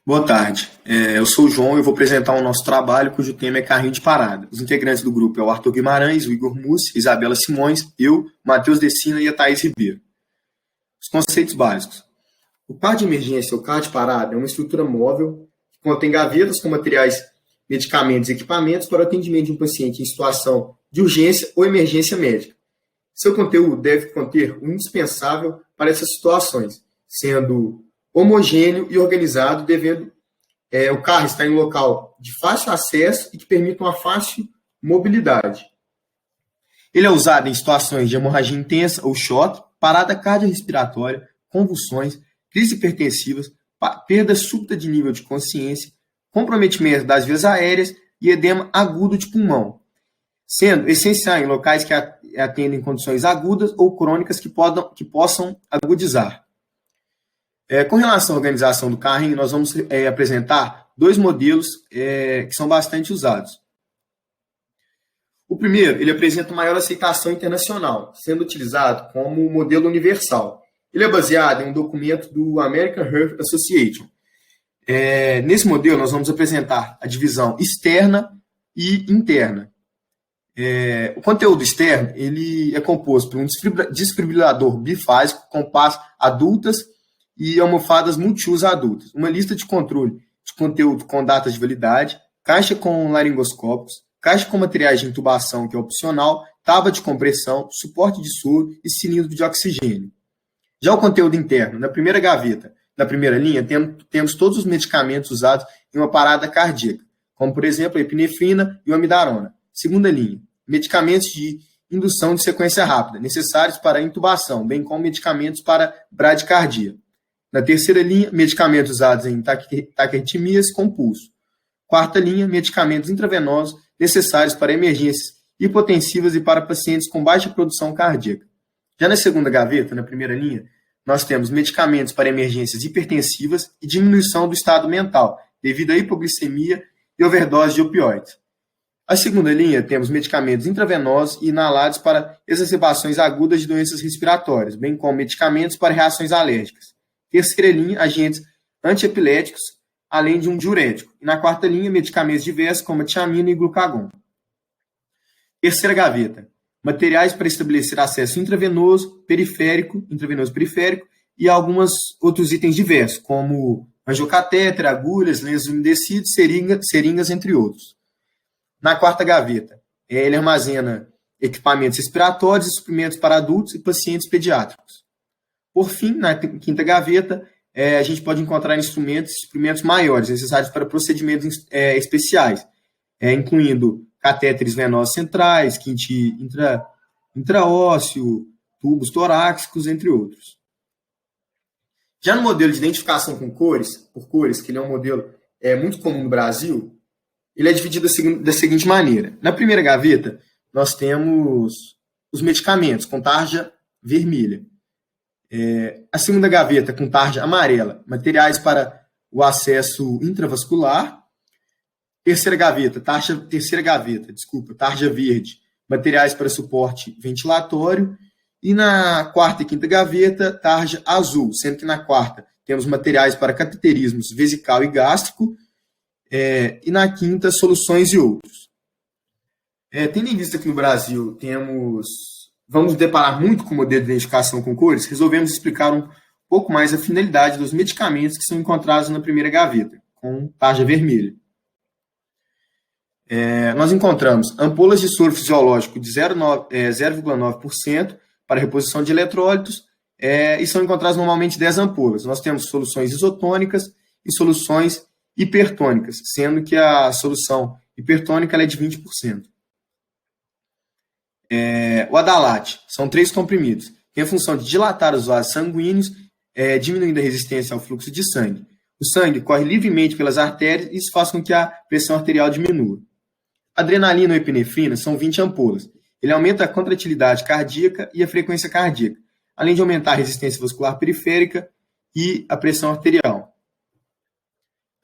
Boa tarde. Eu sou o João e eu vou apresentar o nosso trabalho, cujo tema é carrinho de parada. Os integrantes do grupo é o Arthur Guimarães, o Igor Mussi, Isabela Simões, eu, Matheus Decina e a Thaís Ribeiro. Os conceitos básicos. O carro de emergência ou carro de parada é uma estrutura móvel que contém gavetas com materiais, medicamentos e equipamentos para o atendimento de um paciente em situação de urgência ou emergência médica. Seu conteúdo deve conter o indispensável para essas situações, sendo homogêneo e organizado, devendo o carro estar em um local de fácil acesso e que permita uma fácil mobilidade. Ele é usado em situações de hemorragia intensa ou choque, parada cardiorrespiratória, convulsões, crises hipertensivas, perda súbita de nível de consciência, comprometimento das vias aéreas e edema agudo de pulmão, sendo essencial em locais que atendem condições agudas ou crônicas que possam agudizar. Com relação à organização do carrinho, nós vamos apresentar dois modelos que são bastante usados. O primeiro, ele apresenta maior aceitação internacional, sendo utilizado como modelo universal. Ele é baseado em um documento do American Heart Association. Nesse modelo, nós vamos apresentar a divisão externa e interna. O conteúdo externo ele é composto por um desfibrilador bifásico com pás adultas e almofadas multiuso adultas, uma lista de controle de conteúdo com datas de validade, caixa com laringoscópicos, caixa com materiais de intubação, que é opcional, tábua de compressão, suporte de soro e cilindro de oxigênio. Já o conteúdo interno, na primeira gaveta, na primeira linha, temos todos os medicamentos usados em uma parada cardíaca, como, por exemplo, a epinefrina e o amidarona. Segunda linha, medicamentos de indução de sequência rápida, necessários para intubação, bem como medicamentos para bradicardia. Na terceira linha, medicamentos usados em taquicardemias com pulso. Quarta linha, medicamentos intravenosos necessários para emergências hipotensivas e para pacientes com baixa produção cardíaca. Já na segunda gaveta, na primeira linha, nós temos medicamentos para emergências hipertensivas e diminuição do estado mental, devido à hipoglicemia e overdose de opioides. A segunda linha, temos medicamentos intravenosos e inalados para exacerbações agudas de doenças respiratórias, bem como medicamentos para reações alérgicas. Terceira linha, agentes antiepiléticos, além de um diurético. E na quarta linha, medicamentos diversos como a tiamina e glucagon. Terceira gaveta, materiais para estabelecer acesso intravenoso periférico e alguns outros itens diversos, como angiocatéter, agulhas, lenços umedecidos, seringas, entre outros. Na quarta gaveta, ele armazena equipamentos respiratórios e suprimentos para adultos e pacientes pediátricos. Por fim, na quinta gaveta, a gente pode encontrar instrumentos e suprimentos maiores, necessários para procedimentos especiais, incluindo catéteres venosos centrais, quinte intraósseo, tubos torácicos, entre outros. Já no modelo de identificação por cores, que ele é um modelo muito comum no Brasil, ele é dividido da seguinte maneira. Na primeira gaveta, nós temos os medicamentos com tarja vermelha. A segunda gaveta com tarja amarela, materiais para o acesso intravascular. Terceira gaveta, tarja verde, materiais para suporte ventilatório. E na quarta e quinta gaveta, tarja azul, sendo que na quarta temos materiais para cateterismos vesical e gástrico. E na quinta, soluções e outros. Tendo em vista que no Brasil vamos deparar muito com o modelo de identificação com cores, resolvemos explicar um pouco mais a finalidade dos medicamentos que são encontrados na primeira gaveta, com tarja vermelha. Nós encontramos ampolas de soro fisiológico de 0,9% para reposição de eletrólitos, e são encontradas normalmente 10 ampolas. Nós temos soluções isotônicas e soluções hipertônicas, sendo que a solução hipertônica é de 20%. O Adalat são 3 comprimidos. Tem a função de dilatar os vasos sanguíneos, diminuindo a resistência ao fluxo de sangue. O sangue corre livremente pelas artérias e isso faz com que a pressão arterial diminua. Adrenalina ou epinefrina são 20 ampolas. Ele aumenta a contratilidade cardíaca e a frequência cardíaca, além de aumentar a resistência vascular periférica e a pressão arterial.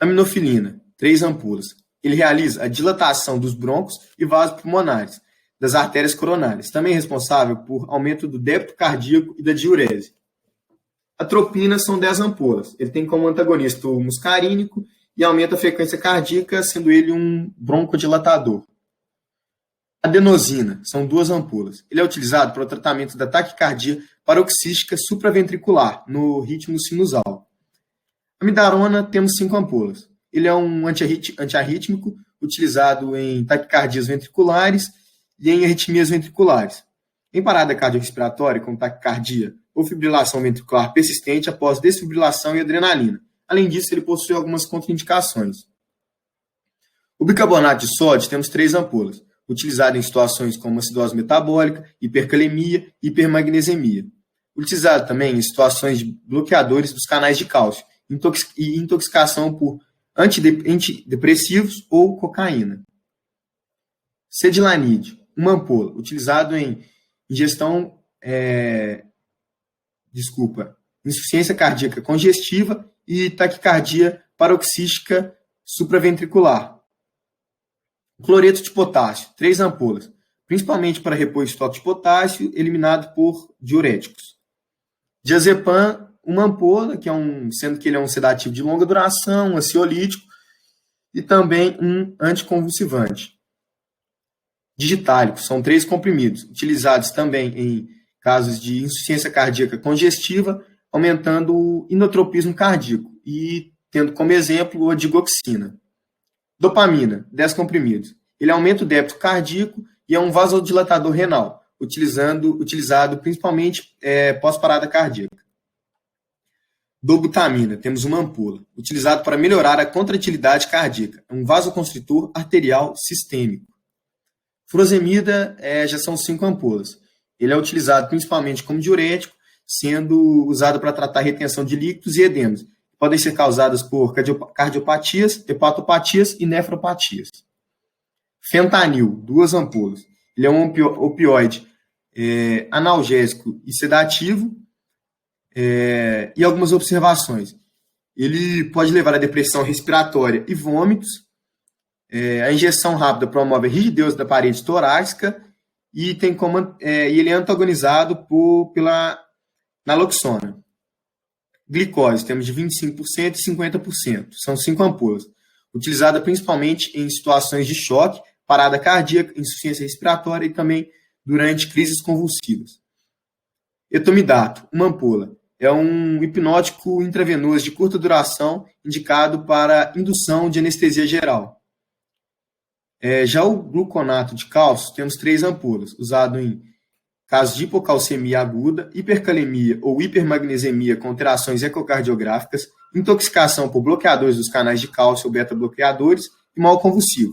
Aminofilina, 3 ampolas. Ele realiza a dilatação dos brônquios e vasos pulmonares, das artérias coronárias, também responsável por aumento do débito cardíaco e da diurese. Atropina são 10 ampolas. Ele tem como antagonista o muscarínico e aumenta a frequência cardíaca, sendo ele um broncodilatador. Adenosina são 2 ampolas. Ele é utilizado para o tratamento da taquicardia paroxística supraventricular, no ritmo sinusal. Amidarona, temos 5 ampolas. Ele é um antiarrítmico utilizado em taquicardias ventriculares e em arritmias ventriculares. Em parada cardiorrespiratória, como taquicardia ou fibrilação ventricular persistente após desfibrilação e adrenalina. Além disso, ele possui algumas contraindicações. O bicarbonato de sódio, temos 3 ampolas, utilizado em situações como acidose metabólica, hipercalemia e hipermagnesemia. Utilizado também em situações de bloqueadores dos canais de cálcio e intoxicação por antidepressivos ou cocaína. Cedilanide, 1 ampola, utilizado em insuficiência cardíaca congestiva e taquicardia paroxística supraventricular. Cloreto de potássio, 3 ampolas, principalmente para repor estoque de potássio, eliminado por diuréticos. Diazepam, 1 ampola, sendo que ele é um sedativo de longa duração, um ansiolítico e também um anticonvulsivante. Digitálico, são 3 comprimidos, utilizados também em casos de insuficiência cardíaca congestiva, aumentando o inotropismo cardíaco e tendo como exemplo a digoxina. Dopamina, 10 comprimidos. Ele aumenta o débito cardíaco e é um vasodilatador renal, utilizado principalmente pós-parada cardíaca. Dobutamina, temos 1 ampola, utilizado para melhorar a contratilidade cardíaca. É um vasoconstritor arterial sistêmico. Furosemida já são 5 ampolas. Ele é utilizado principalmente como diurético, sendo usado para tratar retenção de líquidos e edemas. Podem ser causadas por cardiopatias, hepatopatias e nefropatias. Fentanil, 2 ampolas. Ele é um opioide analgésico e sedativo. E algumas observações. Ele pode levar a depressão respiratória e vômitos. A injeção rápida promove a rigidez da parede torácica e ele é antagonizado pela naloxona. Glicose, temos de 25% e 50%. São 5 ampolas. Utilizada principalmente em situações de choque, parada cardíaca, insuficiência respiratória e também durante crises convulsivas. Etomidato, 1 ampola. É um hipnótico intravenoso de curta duração, indicado para indução de anestesia geral. Já o gluconato de cálcio, temos 3 ampolas, usado em casos de hipocalcemia aguda, hipercalemia ou hipermagnesemia com alterações ecocardiográficas, intoxicação por bloqueadores dos canais de cálcio ou beta-bloqueadores e mal convulsivo.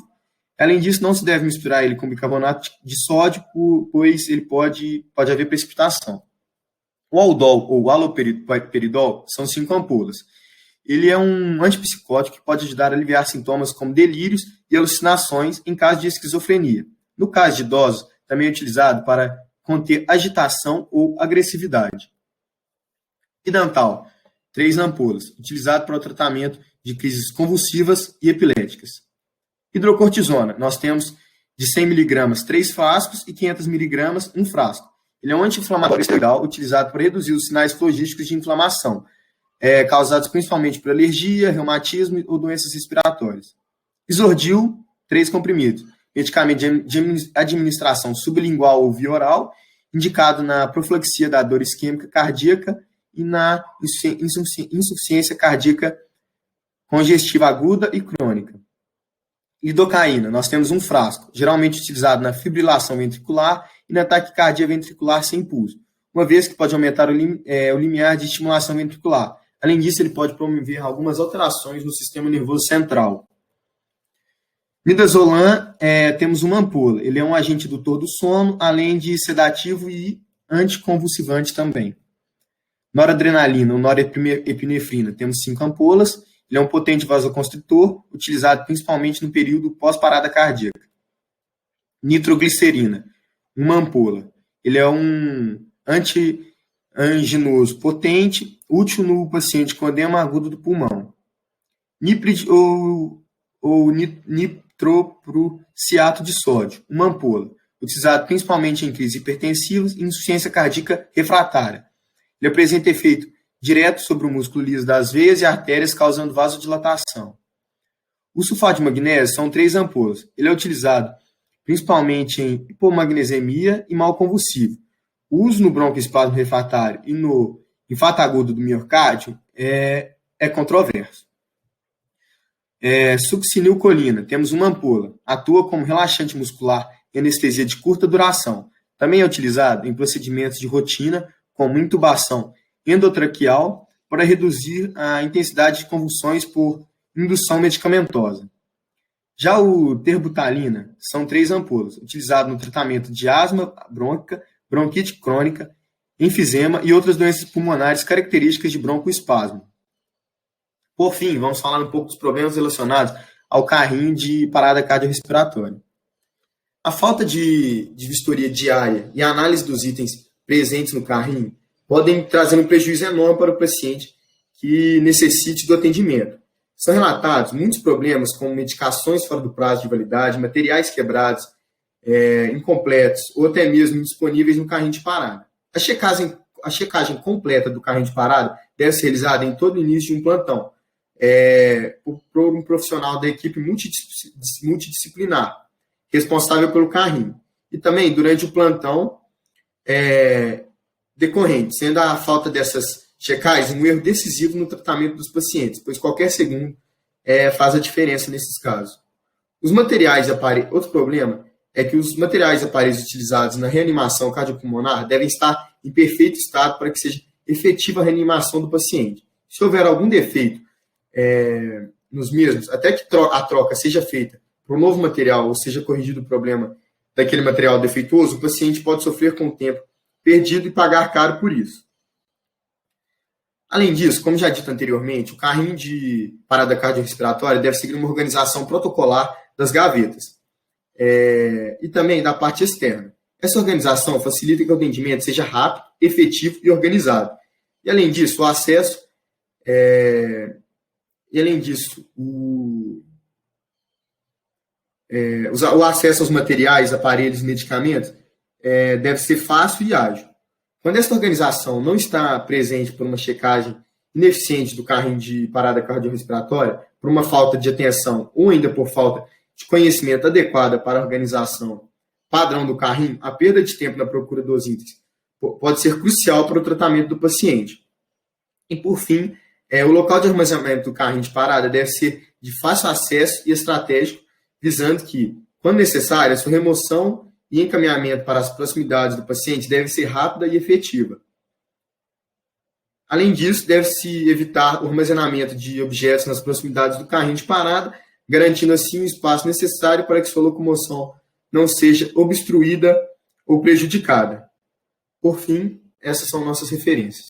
Além disso, não se deve misturar ele com bicarbonato de sódio, pois ele pode haver precipitação. O aldol ou haloperidol são 5 ampolas. Ele é um antipsicótico que pode ajudar a aliviar sintomas como delírios e alucinações em caso de esquizofrenia. No caso de idosos, também é utilizado para conter agitação ou agressividade. Idantal, 3 ampolas, utilizado para o tratamento de crises convulsivas e epiléticas. Hidrocortisona, nós temos de 100 mg 3 frascos e 500 mg 1 frasco. Ele é um anti-inflamatório esteroidal utilizado para reduzir os sinais flogísticos de inflamação, causados principalmente por alergia, reumatismo ou doenças respiratórias. Isordil, 3 comprimidos. Medicamento de administração sublingual ou via oral, indicado na profilaxia da dor isquêmica cardíaca e na insuficiência cardíaca congestiva aguda e crônica. Lidocaína, nós temos 1 frasco, geralmente utilizado na fibrilação ventricular e na taquicardia ventricular sem pulso, uma vez que pode aumentar o limiar de estimulação ventricular. Além disso, ele pode promover algumas alterações no sistema nervoso central. Midazolam, temos 1 ampola. Ele é um agente indutor do sono, além de sedativo e anticonvulsivante também. Noradrenalina ou norepinefrina, temos 5 ampolas. Ele é um potente vasoconstritor, utilizado principalmente no período pós-parada cardíaca. Nitroglicerina, 1 ampola. Ele é um anti-anginoso potente, útil no paciente com edema agudo do pulmão. Niprid ou nitroprusiato de sódio, 1 ampola. Utilizado principalmente em crises hipertensivas e insuficiência cardíaca refratária. Ele apresenta efeito direto sobre o músculo liso das veias e artérias, causando vasodilatação. O sulfato de magnésio são 3 ampolas. Ele é utilizado principalmente em hipomagnesemia e mal convulsivo. O uso no broncoespasmo refratário e no infarto agudo do miocárdio é controverso. Succinilcolina, temos uma ampola. Atua como relaxante muscular e anestesia de curta duração. Também é utilizado em procedimentos de rotina, como intubação endotraqueal, para reduzir a intensidade de convulsões por indução medicamentosa. Já o terbutalina são 3 ampolas, utilizado no tratamento de asma brônquica, bronquite crônica, enfisema e outras doenças pulmonares características de broncoespasmo. Por fim, vamos falar um pouco dos problemas relacionados ao carrinho de parada cardiorrespiratória. A falta de vistoria diária e a análise dos itens presentes no carrinho podem trazer um prejuízo enorme para o paciente que necessite do atendimento. São relatados muitos problemas como medicações fora do prazo de validade, materiais quebrados, incompletos ou até mesmo indisponíveis no carrinho de parada. A checagem completa do carrinho de parada deve ser realizada em todo o início de um plantão por um profissional da equipe multidisciplinar responsável pelo carrinho. E também durante o plantão decorrente, sendo a falta dessas checagens um erro decisivo no tratamento dos pacientes, pois qualquer segundo faz a diferença nesses casos. Outro problema é que os materiais e aparelhos utilizados na reanimação cardiopulmonar devem estar em perfeito estado para que seja efetiva a reanimação do paciente. Se houver algum defeito nos mesmos, até que a troca seja feita por um novo material ou seja corrigido o problema daquele material defeituoso, o paciente pode sofrer com o tempo perdido e pagar caro por isso. Além disso, como já dito anteriormente, o carrinho de parada cardiorrespiratória deve seguir uma organização protocolar das gavetas e também da parte externa. Essa organização facilita que o atendimento seja rápido, efetivo e organizado. E além disso, o acesso o acesso aos materiais, aparelhos e medicamentos deve ser fácil e ágil. Quando essa organização não está presente por uma checagem ineficiente do carrinho de parada cardiorrespiratória, por uma falta de atenção ou ainda por falta de conhecimento adequado para a organização padrão do carrinho, a perda de tempo na procura dos itens pode ser crucial para o tratamento do paciente. E por fim, o local de armazenamento do carrinho de parada deve ser de fácil acesso e estratégico, visando que, quando necessário, a sua remoção e encaminhamento para as proximidades do paciente deve ser rápida e efetiva. Além disso, deve-se evitar o armazenamento de objetos nas proximidades do carrinho de parada, garantindo assim o espaço necessário para que sua locomoção não seja obstruída ou prejudicada. Por fim, essas são nossas referências.